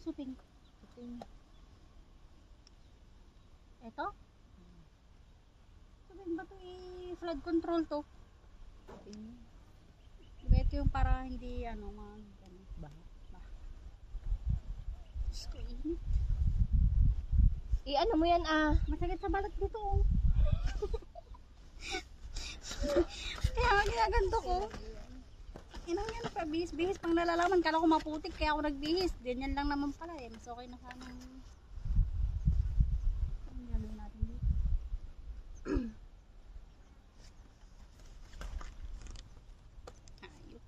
suping? Suping. Ito? Suping ba ito flood control to? Suping. Diba ito yung para hindi ano Baha. Diyos ko, init. Ano mo yan Masakit sa balat dito oh. Kaya nga ginaganto ko. Inang yan pa, bihis pang nalalaman. Kala ko maputik kaya ako nagbihis. Ganyan lang naman pala eh. Mas okay na sana. Ang gagawin natin dito. Ayok.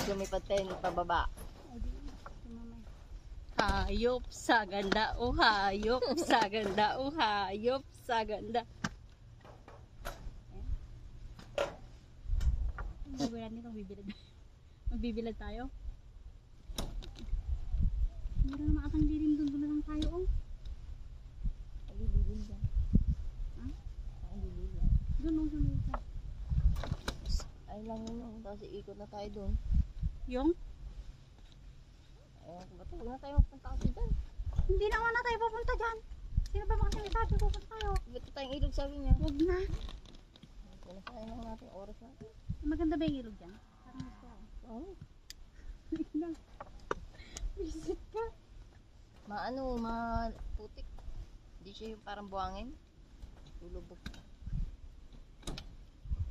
Lumipat tayo pababa. Hayop sa ganda, oh hayop sa ganda, oh hayop sa ganda. Ang gagawin natin, magbibilad tayo. Meron naman atang dilim doon na lang tayo, oh. Pag-ibilin dyan. Ha? Pag-ibilin dyan. Doon, oh, sa may isa. Ay lang yun, tapos iikot na tayo doon. Yung? Ayun, ba't huwag na tayo magpunta kasi dyan? Hindi naman na tayo pupunta dyan. Sino ba mga sinasabi pupunta tayo? Ba't tayong ilog sabi niya? Huwag na. Pinasayang lang natin oras natin. Maganda ba yung ilog dyan? Parang gusto ako. Oo. Hindi na. Visit ka. Maputik. Hindi siya yung parang buhangin. Lulubog.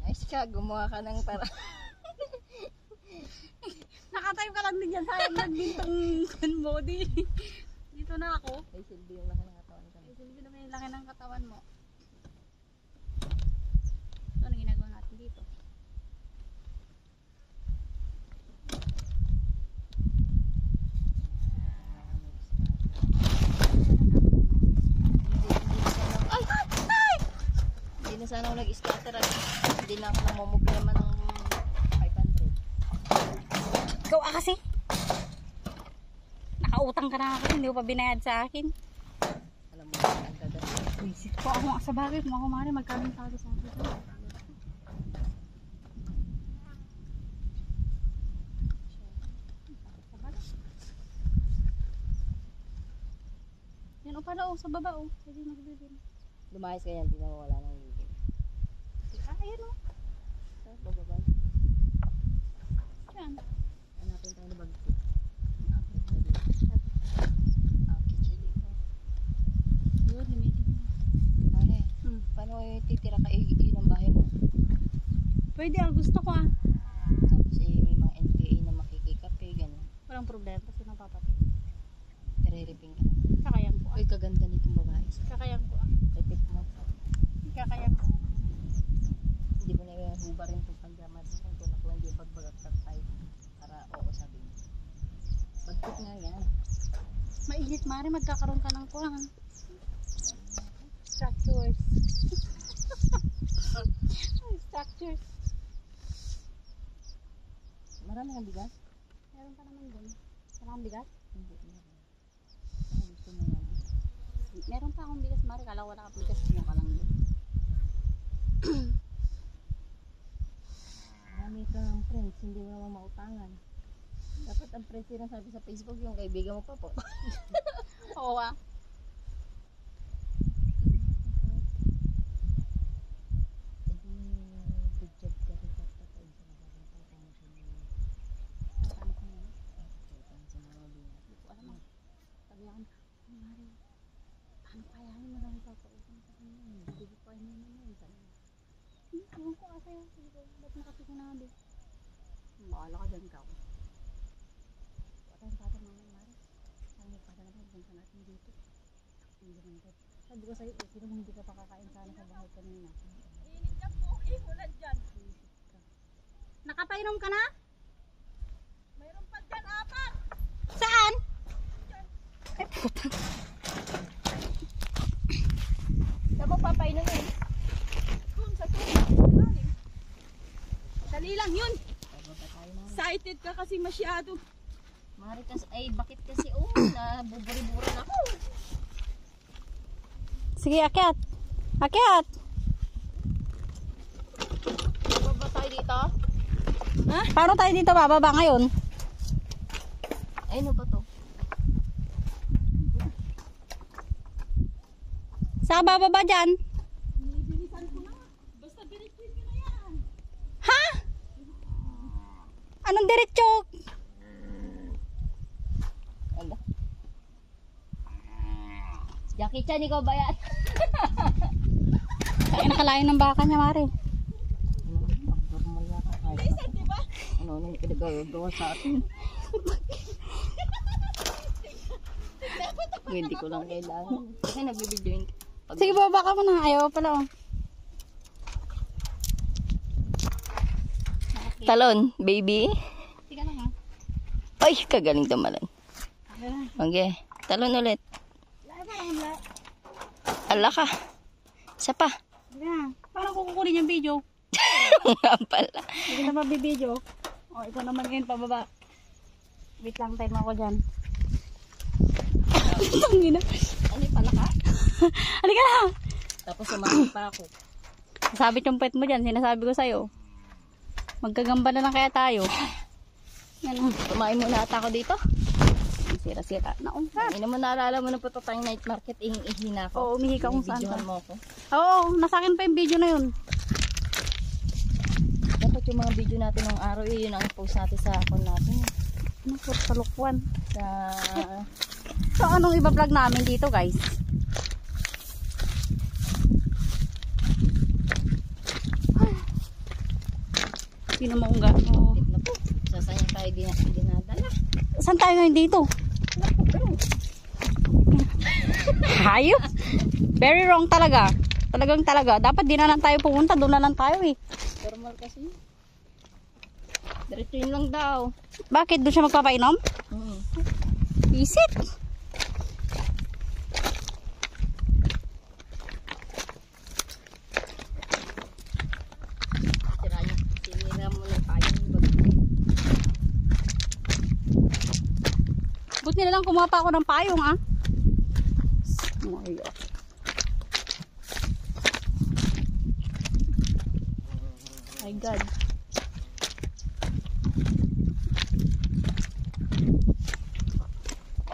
Nice ka, gumawa ka ng para. Nakatayo ka lang din dyan. Sayang nagbintang body. Dito na ako. May silbi yung laki ng katawan ka. Ay, silbi naman yung laki ng katawan mo. Ito ang ginagawa natin dito. Ay! Ay! Hindi na sana ako nag-scatter at hindi na ako namumove naman ng 500. Ikaw kasi. Nakautang ka na ako. Hindi mo pa binayad sa akin. Alam mo, ang gagat. Visit ko ako sa bagay. Kung ako mali, magkaming talo sa akin. Yan o pala o, sa baba o. Pwede magbibin. Lumayas ka yan, hindi na mawala ng libig. Ayan o. Sa bababa. Yan. Hanapin tayo na bagto. Yun, limitin mo. Mare, paano titira ka yun ang bahay mo? Pwede ang gusto ko ah. Tapos may mga NPA na makikikape, gano'n. Walang problema kasi napapatay. Kareriping ka. Kakayan ko ah. Uy, kaganda nitong babae. Kakayan ko ah. Tipip mo. Kakayan ko. Hindi mo na yung hubarin itong panjamat mo. Kung ako hindi pagbagagtak tayo. Para oo sabi mo. Bagkit nga yan. Mainit mari, magkakaroon ka ng kulang. Structures. Structures. Marami kang bigas? Meron pa naman dun. Wala kang bigas? Hindi. Ay, gusto mo yan. Meron pa akong bigas mari. Kala ko wala kang bigas. Mo ka lang dun. Marami kang friends. Hindi mo naman mautangan. Dapat ang friends yun ang sabi sa Facebook yung kaibigan mo pa po. Oo ah. Good job ka rin sa tayo sa mga promotion mo. Saan ko na? Sa mga binat. Hindi ko alam ah. Sabi ako, mari, paano kayanin mo lang ipapautang sa kanya? Hindi ko pa naman yun. Ewan ko asa yun. Sabi ko, ba't nakapit na nabi? Bahala ka dyan ka. Wala yung pata naman, mari. Saan yung pata naman, punta natin dito. Hindi naman ito. Sabi ko sa'yo, sino hindi ka pakakain sana sa bahay kanina? Init ka po, imulan dyan. Nakapainom ka na? Mayroon pa dyan, apat. Saan? Ay, puta. Saan mo papainom eh? Dun sa tubig. Dali lang yun. Pagod na tayo na. Excited ka kasi masyado. Marikas, ay bakit kasi na buburi-buri na ako. Sige, akyat. Akyat. Baba tayo dito. Paano tayo dito bababa ngayon? Ay, ano ba to? Saan bababa dyan? Bilisan ko na. Basta birit-birit ko na yan. Ha? Anong diretso? Ala. Jackie Chan, ikaw ba yan? Kaya nakalayo ng baka niya, Mare. Abnormal yata. Bilisan, di ba? Ano yung pinagagawa sa atin? Hindi ko lang kailangan. Kasi nagbibidyoin. Sige, bababa ka muna. Ayaw pala, oh. Talon, baby. Sige lang, ha. Ay, kagaling tumalon. Okay. Talon ulit. Ala ka. Isa pa. Sige na. Paano ko kukunin yung video? Nga pala. Hindi na mabibideo. O, ikaw naman ngayon pababa. Wait lang, time ako dyan. Tangina. Ano yung pala ka? Halika na! Tapos sumama pa ako. Sabit yung pet mo dyan, sinasabi ko sa'yo. Magkagamba na lang kaya tayo. Yan o. Kumain muna ata ako dito. Sira-sira. Naong ka. Hindi naman naalala mo na po tayong night market. Ihina ko. Oo, umihi ka kung saan Binibidyohan ka. mo ako. Oo, nasa akin pa yung video na yun. Dapat yung mga video natin ng araw, yun ang post natin sa account natin. Ano po, palukwan. Sa... So, anong iba-vlog namin dito, guys? Sino mo kung gaano? Bakit na po? Sasayang tayo dinadala. Saan tayo ngayon dito? Hayop. Very wrong talaga. Talagang talaga. Dapat di na lang tayo pumunta. Doon na lang tayo eh. Normal kasi. Diretso yun lang daw. Bakit? Doon siya magpapainom? Visit. Sinira mo ng payong bag. Buti na lang kumuha pa ako ng payong ah. My God.